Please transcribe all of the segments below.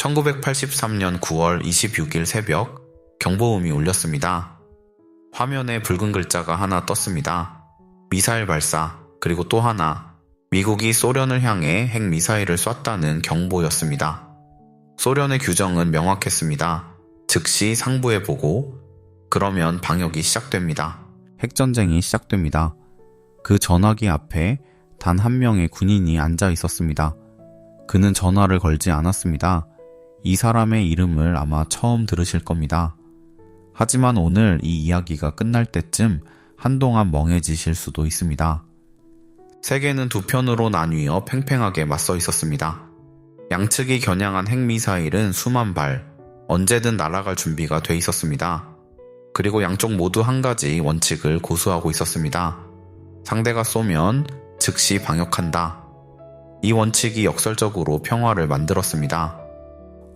1983년 9월 26일 새벽 경보음이 울렸습니다. 화면에 붉은 글자가 하나 떴습니다. 미사일 발사, 그리고 또 하나, 미국이 소련을 향해 핵미사일을 쐈다는 경보였습니다. 소련의 규정은 명확했습니다. 즉시 상부에 보고, 그러면 방역이 시작됩니다. 핵전쟁이 시작됩니다. 그 전화기 앞에 단 한 명의 군인이 앉아 있었습니다. 그는 전화를 걸지 않았습니다. 이 사람의 이름을 아마 처음 들으실 겁니다. 하지만 오늘 이 이야기가 끝날 때쯤 한동안 멍해지실 수도 있습니다. 세계는 두 편으로 나뉘어 팽팽하게 맞서 있었습니다. 양측이 겨냥한 핵미사일은 수만 발, 언제든 날아갈 준비가 돼 있었습니다. 그리고 양쪽 모두 한 가지 원칙을 고수하고 있었습니다. 상대가 쏘면 즉시 방역한다. 이 원칙이 역설적으로 평화를 만들었습니다.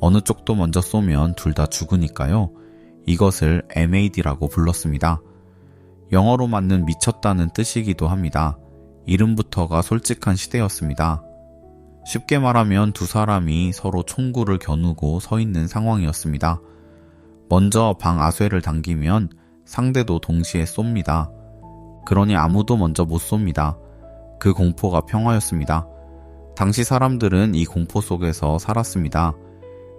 어느 쪽도 먼저 쏘면 둘 다 죽으니까요. 이것을 MAD라고 불렀습니다. 영어로 맞는 미쳤다는 뜻이기도 합니다. 이름부터가 솔직한 시대였습니다. 쉽게 말하면 두 사람이 서로 총구를 겨누고 서 있는 상황이었습니다. 먼저 방아쇠를 당기면 상대도 동시에 쏩니다. 그러니 아무도 먼저 못 쏩니다. 그 공포가 평화였습니다. 당시 사람들은 이 공포 속에서 살았습니다.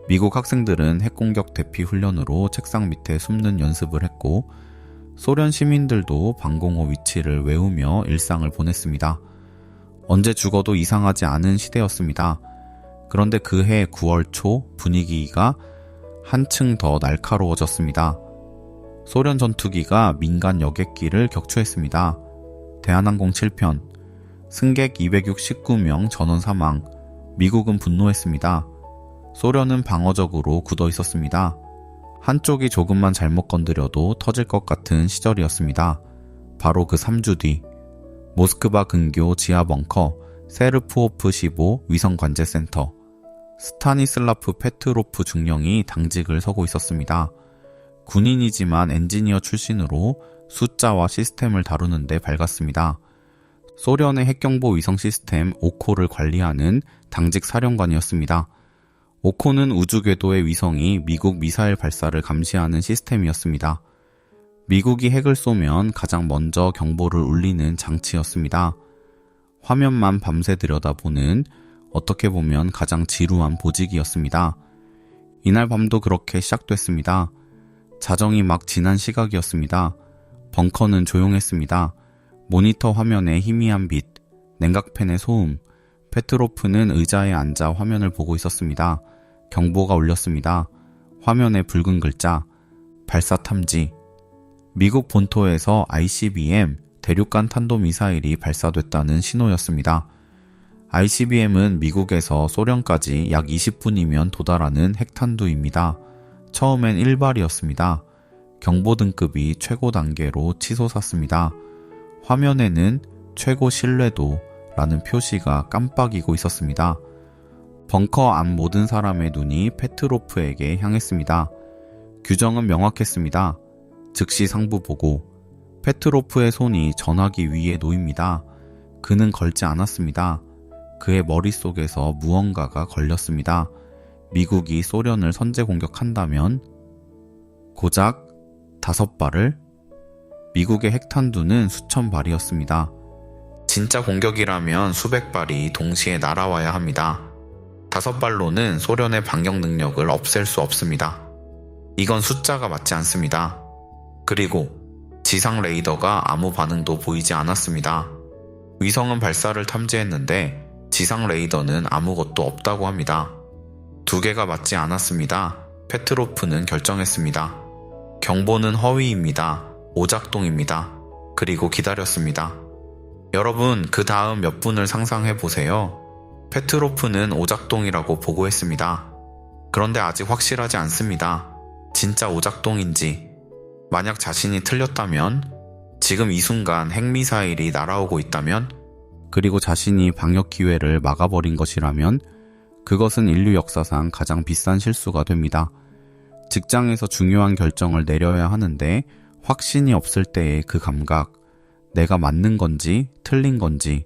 미국 학생들은 핵공격 대피 훈련으로 책상 밑에 숨는 연습을 했고, 소련 시민들도 방공호 위치를 외우며 일상을 보냈습니다. 언제 죽어도 이상하지 않은 시대였습니다. 그런데 그해 9월 초 분위기가 한층 더 날카로워졌습니다. 소련 전투기가 민간 여객기를 격추했습니다. 대한항공 7편, 승객 269명 전원 사망. 미국은 분노했습니다. 소련은 방어적으로 굳어 있었습니다. 한쪽이 조금만 잘못 건드려도 터질 것 같은 시절이었습니다. 바로 그 3주 뒤, 모스크바 근교 지하 벙커 세르프오프 15 위성관제센터, 스타니슬라프 페트로프 중령이 당직을 서고 있었습니다. 군인이지만 엔지니어 출신으로 숫자와 시스템을 다루는데 밝았습니다. 소련의 핵경보 위성 시스템 오코를 관리하는 당직 사령관이었습니다. 오코는 우주궤도의 위성이 미국 미사일 발사를 감시하는 시스템이었습니다. 미국이 핵을 쏘면 가장 먼저 경보를 울리는 장치였습니다. 화면만 밤새 들여다보는 어떻게 보면 가장 지루한 보직이었습니다. 이날 밤도 그렇게 시작됐습니다. 자정이 막 지난 시각이었습니다. 벙커는 조용했습니다. 모니터 화면에 희미한 빛, 냉각팬의 소음, 페트로프는 의자에 앉아 화면을 보고 있었습니다. 경보가 울렸습니다. 화면에 붉은 글자, 발사 탐지. 미국 본토에서 ICBM 대륙간 탄도미사일이 발사됐다는 신호였습니다. ICBM은 미국에서 소련까지 약 20분이면 도달하는 핵탄두입니다. 처음엔 1발이었습니다. 경보 등급이 최고 단계로 치솟았습니다. 화면에는 최고 신뢰도 라는 표시가 깜빡이고 있었습니다. 벙커 안 모든 사람의 눈이 페트로프에게 향했습니다. 규정은 명확했습니다. 즉시 상부 보고. 페트로프의 손이 전화기 위에 놓입니다. 그는 걸지 않았습니다. 그의 머릿속에서 무언가가 걸렸습니다. 미국이 소련을 선제 공격한다면 고작 5발을? 미국의 핵탄두는 수천 발이었습니다. 진짜 공격이라면 수백 발이 동시에 날아와야 합니다. 5발로는 소련의 반격 능력을 없앨 수 없습니다. 이건 숫자가 맞지 않습니다. 그리고 지상 레이더가 아무 반응도 보이지 않았습니다. 위성은 발사를 탐지했는데 지상 레이더는 아무것도 없다고 합니다. 두 개가 맞지 않았습니다. 페트로프는 결정했습니다. 경보는 허위입니다. 오작동입니다. 그리고 기다렸습니다. 여러분, 그 다음 몇 분을 상상해 보세요. 페트로프는 오작동이라고 보고했습니다. 그런데 아직 확실하지 않습니다. 진짜 오작동인지. 만약 자신이 틀렸다면, 지금 이 순간 핵미사일이 날아오고 있다면, 그리고 자신이 방역 기회를 막아버린 것이라면 그것은 인류 역사상 가장 비싼 실수가 됩니다. 직장에서 중요한 결정을 내려야 하는데 확신이 없을 때의 그 감각, 내가 맞는 건지 틀린 건지,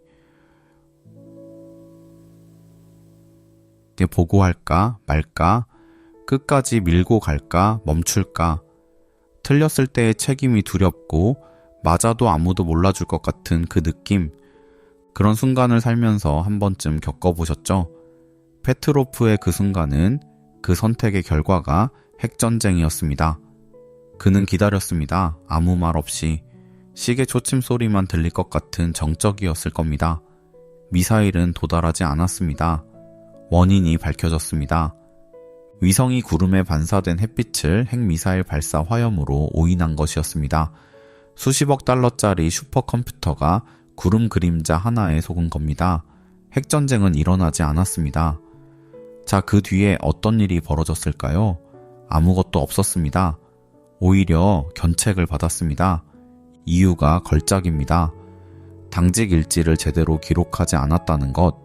보고할까 말까, 끝까지 밀고 갈까 멈출까. 틀렸을 때의 책임이 두렵고 맞아도 아무도 몰라줄 것 같은 그 느낌. 그런 순간을 살면서 한 번쯤 겪어보셨죠? 페트로프의 그 순간은 그 선택의 결과가 핵전쟁이었습니다. 그는 기다렸습니다. 아무 말 없이. 시계 초침 소리만 들릴 것 같은 정적이었을 겁니다. 미사일은 도달하지 않았습니다. 원인이 밝혀졌습니다. 위성이 구름에 반사된 햇빛을 핵미사일 발사 화염으로 오인한 것이었습니다. 수십억 달러짜리 슈퍼컴퓨터가 구름 그림자 하나에 속은 겁니다. 핵전쟁은 일어나지 않았습니다. 자, 그 뒤에 어떤 일이 벌어졌을까요? 아무것도 없었습니다. 오히려 견책을 받았습니다. 이유가 걸작입니다. 당직 일지를 제대로 기록하지 않았다는 것,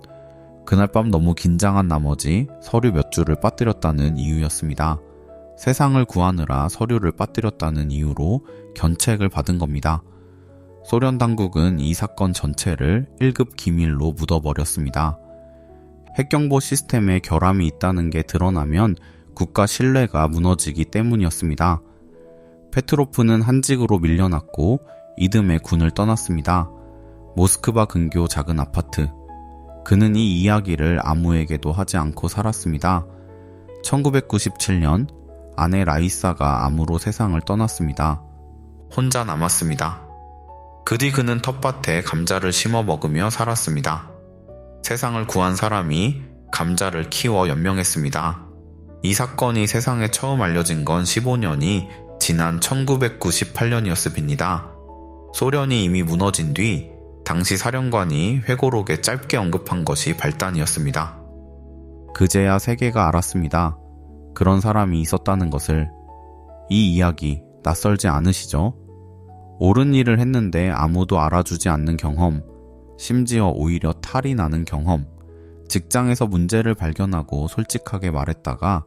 그날 밤 너무 긴장한 나머지 서류 몇 줄을 빠뜨렸다는 이유였습니다. 세상을 구하느라 서류를 빠뜨렸다는 이유로 견책을 받은 겁니다. 소련 당국은 이 사건 전체를 1급 기밀로 묻어버렸습니다. 핵경보 시스템에 결함이 있다는 게 드러나면 국가 신뢰가 무너지기 때문이었습니다. 페트로프는 한직으로 밀려났고 이듬해 군을 떠났습니다. 모스크바 근교 작은 아파트. 그는 이 이야기를 아무에게도 하지 않고 살았습니다. 1997년 아내 라이사가 암으로 세상을 떠났습니다. 혼자 남았습니다. 그 뒤 그는 텃밭에 감자를 심어 먹으며 살았습니다. 세상을 구한 사람이 감자를 키워 연명했습니다. 이 사건이 세상에 처음 알려진 건 15년이 지난 1998년이었습니다. 소련이 이미 무너진 뒤 당시 사령관이 회고록에 짧게 언급한 것이 발단이었습니다. 그제야 세계가 알았습니다. 그런 사람이 있었다는 것을. 이 이야기 낯설지 않으시죠? 옳은 일을 했는데 아무도 알아주지 않는 경험, 심지어 오히려 탈이 나는 경험, 직장에서 문제를 발견하고 솔직하게 말했다가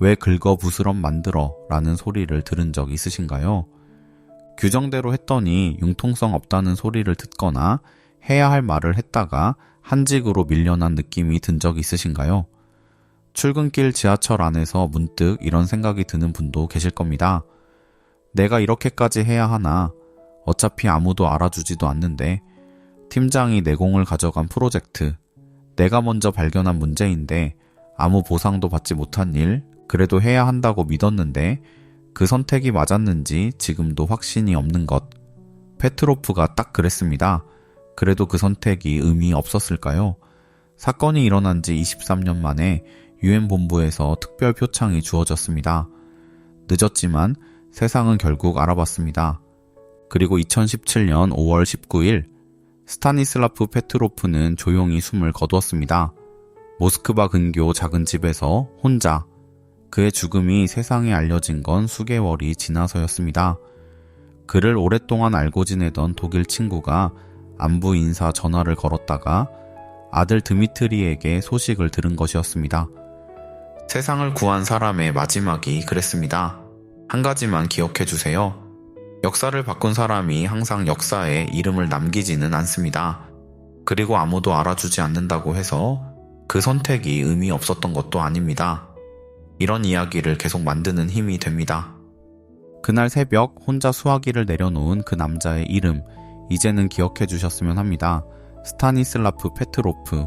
왜 긁어부스럼 만들어 라는 소리를 들은 적 있으신가요? 규정대로 했더니 융통성 없다는 소리를 듣거나 해야 할 말을 했다가 한직으로 밀려난 느낌이 든 적 있으신가요? 출근길 지하철 안에서 문득 이런 생각이 드는 분도 계실 겁니다. 내가 이렇게까지 해야 하나? 어차피 아무도 알아주지도 않는데, 팀장이 내공을 가져간 프로젝트, 내가 먼저 발견한 문제인데 아무 보상도 받지 못한 일, 그래도 해야 한다고 믿었는데 그 선택이 맞았는지 지금도 확신이 없는 것. 페트로프가 딱 그랬습니다. 그래도 그 선택이 의미 없었을까요? 사건이 일어난 지 23년 만에 유엔 본부에서 특별 표창이 주어졌습니다. 늦었지만 세상은 결국 알아봤습니다. 그리고 2017년 5월 19일 스타니슬라프 페트로프는 조용히 숨을 거두었습니다. 모스크바 근교 작은 집에서 혼자. 그의 죽음이 세상에 알려진 건 수개월이 지나서였습니다. 그를 오랫동안 알고 지내던 독일 친구가 안부 인사 전화를 걸었다가 아들 드미트리에게 소식을 들은 것이었습니다. 세상을 구한 사람의 마지막이 그랬습니다. 한 가지만 기억해 주세요. 역사를 바꾼 사람이 항상 역사에 이름을 남기지는 않습니다. 그리고 아무도 알아주지 않는다고 해서 그 선택이 의미 없었던 것도 아닙니다. 이런 이야기를 계속 만드는 힘이 됩니다. 그날 새벽 혼자 수화기를 내려놓은 그 남자의 이름, 이제는 기억해 주셨으면 합니다. 스타니슬라프 페트로프.